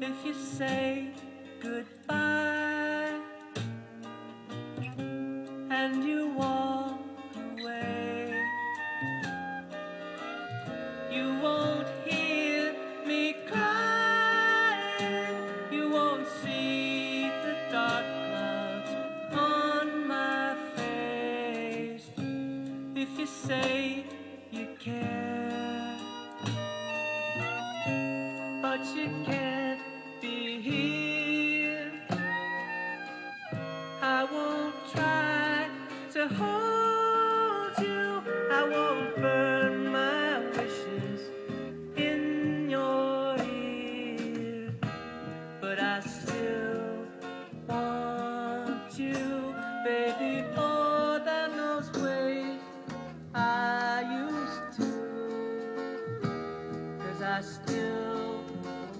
If you say goodbye and you walk away, you won't hear me crying, you won't see the dark clouds on my face. If you say you care, but you can't be here, I won't try to hold you, I won't burn my wishes in your ear, but I still want you, baby, more than those ways I used to, 'cause I still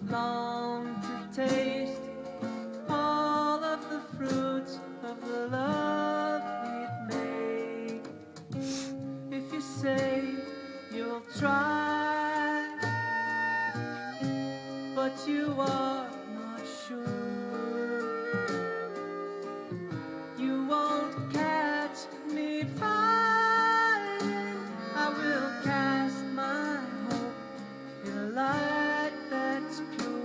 long to taste all of the fruits of the love we've made. If you say you'll try, but you are not sure, you won't catch me fighting, I will cast my hope in a light that's pure.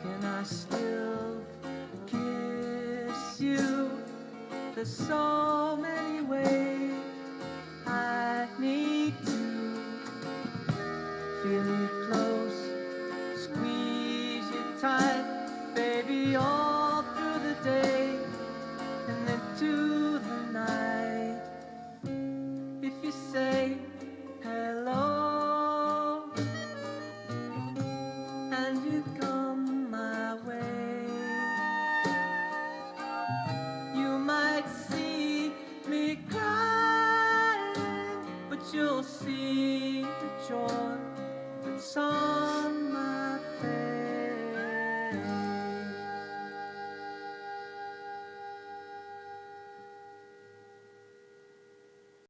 Can I still kiss you? There's so many ways I need to feel you close, squeeze you tight, baby, all through the day, and then to